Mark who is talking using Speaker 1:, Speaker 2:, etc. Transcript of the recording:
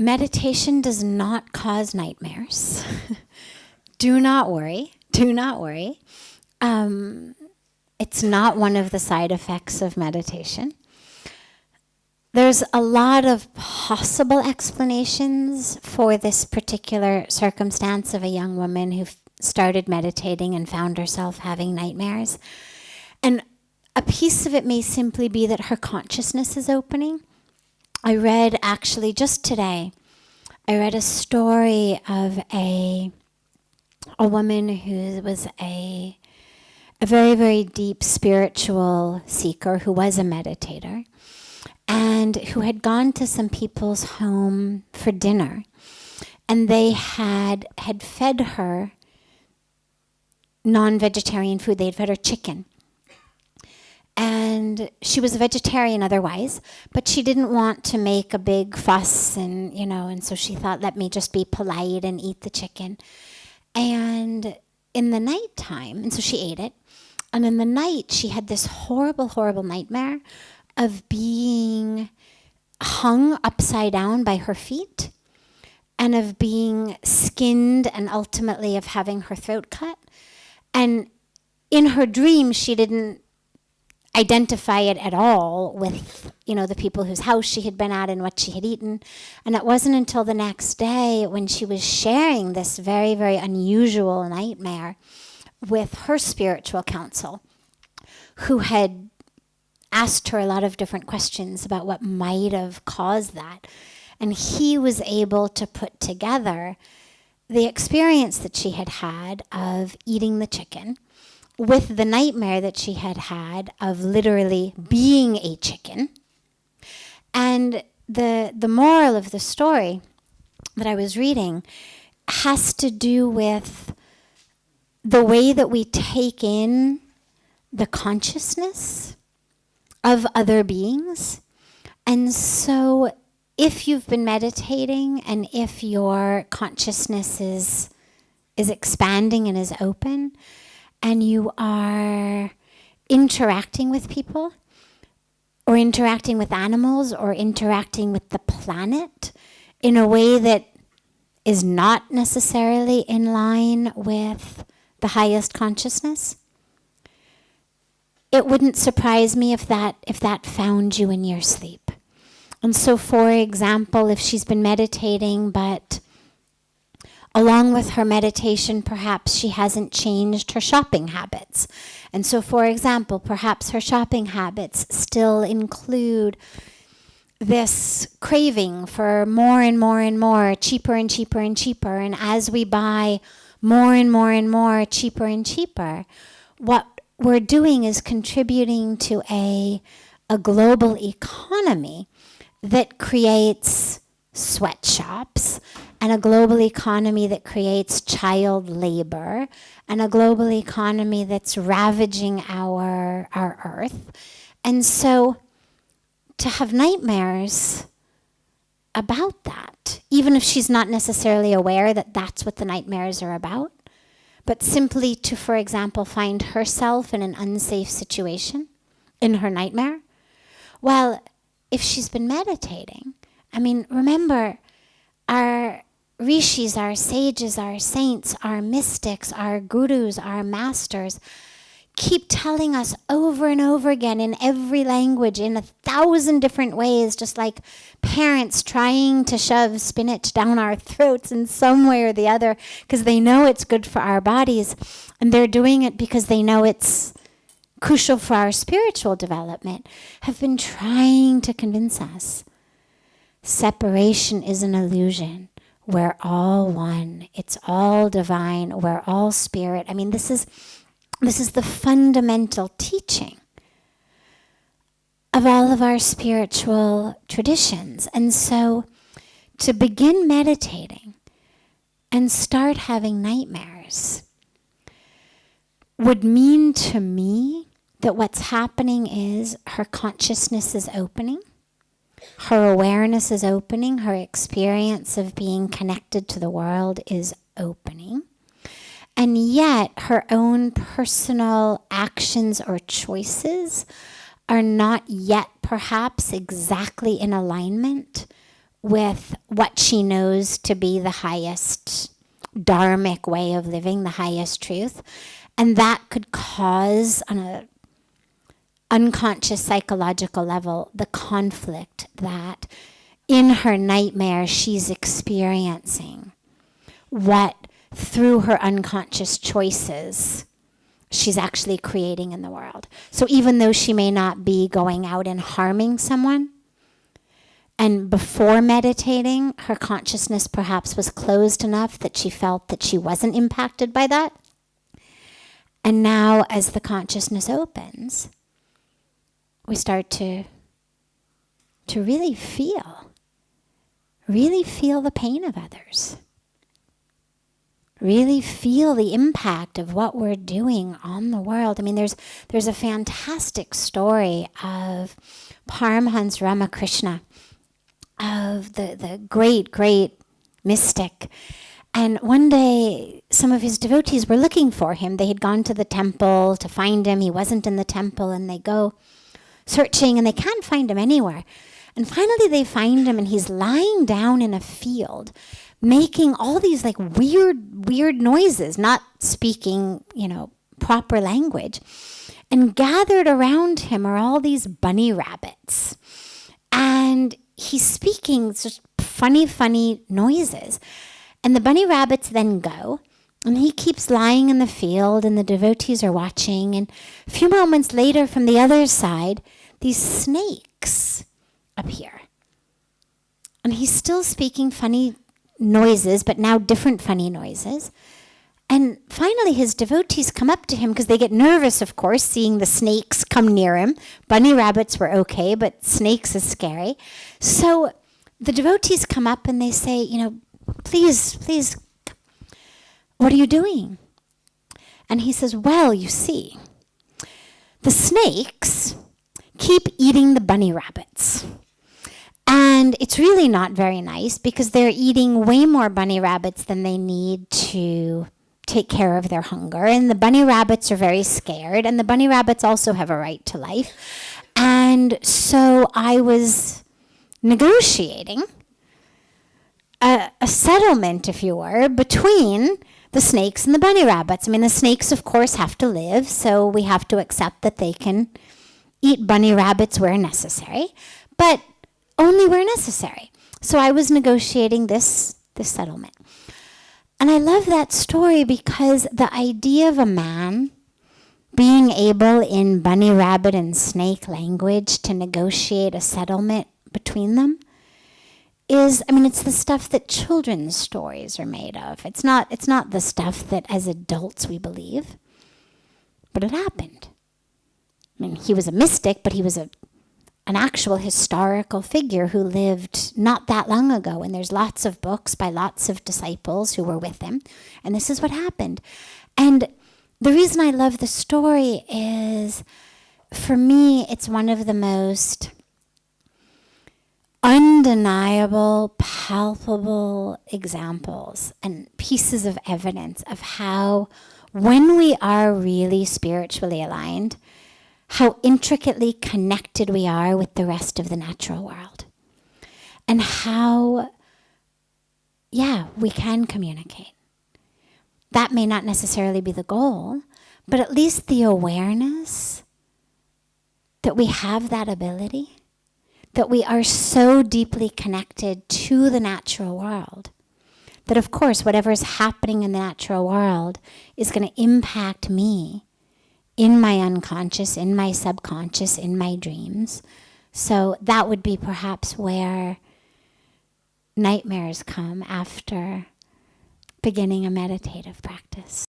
Speaker 1: meditation does not cause nightmares. Do not worry. Do not worry. It's not one of the side effects of meditation. There's a lot of possible explanations for this particular circumstance of a young woman who started meditating and found herself having nightmares. And a piece of it may simply be that her consciousness is opening. I read, actually, just today, I read a story of a woman who was a very, very deep spiritual seeker who was a meditator and who had gone to some people's home for dinner. And they had fed her non-vegetarian food. They had fed her chicken. And she was a vegetarian otherwise, but she didn't want to make a big fuss and so she thought, let me just be polite and eat the chicken. And in the nighttime, and so she ate it, and in the night she had this horrible, horrible nightmare of being hung upside down by her feet and of being skinned and ultimately of having her throat cut. And in her dream, she didn't identify it at all with, the people whose house she had been at and what she had eaten. And it wasn't until the next day when she was sharing this very, very unusual nightmare with her spiritual counsel, who had asked her a lot of different questions about what might have caused that. And he was able to put together the experience that she had had of eating the chicken with the nightmare that she had had of literally being a chicken. And the moral of the story that I was reading has to do with the way that we take in the consciousness of other beings. And so if you've been meditating and if your consciousness is expanding and is open, and you are interacting with people, or interacting with animals, or interacting with the planet in a way that is not necessarily in line with the highest consciousness, it wouldn't surprise me if that found you in your sleep. And so, for example, if she's been meditating, but along with her meditation, perhaps she hasn't changed her shopping habits. And so, for example, perhaps her shopping habits still include this craving for more and more and more, cheaper and cheaper and cheaper. And as we buy more and more and more, cheaper and cheaper, what we're doing is contributing to a global economy that creates sweatshops, and a global economy that creates child labor, and a global economy that's ravaging our earth. And so to have nightmares about that, even if she's not necessarily aware that that's what the nightmares are about, but simply to, for example, find herself in an unsafe situation in her nightmare, well, if she's been meditating, remember, our rishis, our sages, our saints, our mystics, our gurus, our masters keep telling us over and over again in every language, in 1,000 different ways, just like parents trying to shove spinach down our throats in some way or the other because they know it's good for our bodies, and they're doing it because they know it's crucial for our spiritual development, have been trying to convince us separation is an illusion. We're all one. It's all divine. We're all spirit. This is the fundamental teaching of all of our spiritual traditions. And so to begin meditating and start having nightmares would mean to me that what's happening is her consciousness is opening, her awareness is opening, her experience of being connected to the world is opening. And yet her own personal actions or choices are not yet perhaps exactly in alignment with what she knows to be the highest dharmic way of living, the highest truth. And that could cause, on an unconscious psychological level, the conflict that in her nightmare she's experiencing what, through her unconscious choices, she's actually creating in the world. So even though she may not be going out and harming someone, and before meditating, her consciousness perhaps was closed enough that she felt that she wasn't impacted by that. And now as the consciousness opens, we start to really feel the pain of others. Really feel the impact of what we're doing on the world. I mean, there's a fantastic story of Paramhans Ramakrishna, of the great, great mystic. And one day, some of his devotees were looking for him. They had gone to the temple to find him. He wasn't in the temple, and they go searching, and they can't find him anywhere. And finally, they find him, and he's lying down in a field, making all these like weird noises, not speaking, proper language. And gathered around him are all these bunny rabbits. And he's speaking just funny noises. And the bunny rabbits then go, and he keeps lying in the field, and the devotees are watching. And a few moments later, from the other side, these snakes appear. And he's still speaking funny noises, but now different funny noises. And finally, his devotees come up to him because they get nervous, of course, seeing the snakes come near him. Bunny rabbits were okay, but snakes is scary. So the devotees come up and they say, please, what are you doing? And he says, well, you see, the snakes keep eating the bunny rabbits. And it's really not very nice because they're eating way more bunny rabbits than they need to take care of their hunger. And the bunny rabbits are very scared. And the bunny rabbits also have a right to life. And so I was negotiating a settlement, if you were, between the snakes and the bunny rabbits. I mean, the snakes, of course, have to live. So we have to accept that they can eat bunny rabbits where necessary. But only where necessary. So I was negotiating this settlement. And I love that story because the idea of a man being able in bunny rabbit and snake language to negotiate a settlement between them is, it's the stuff that children's stories are made of. It's not the stuff that as adults we believe. But it happened. He was a mystic, but he was an actual historical figure who lived not that long ago. And there's lots of books by lots of disciples who were with him. And this is what happened. And the reason I love the story is, for me, it's one of the most undeniable, palpable examples and pieces of evidence of how, when we are really spiritually aligned, how intricately connected we are with the rest of the natural world. And how, we can communicate. That may not necessarily be the goal, but at least the awareness that we have that ability, that we are so deeply connected to the natural world, that of course whatever is happening in the natural world is going to impact me in my unconscious, in my subconscious, in my dreams. So that would be perhaps where nightmares come after beginning a meditative practice.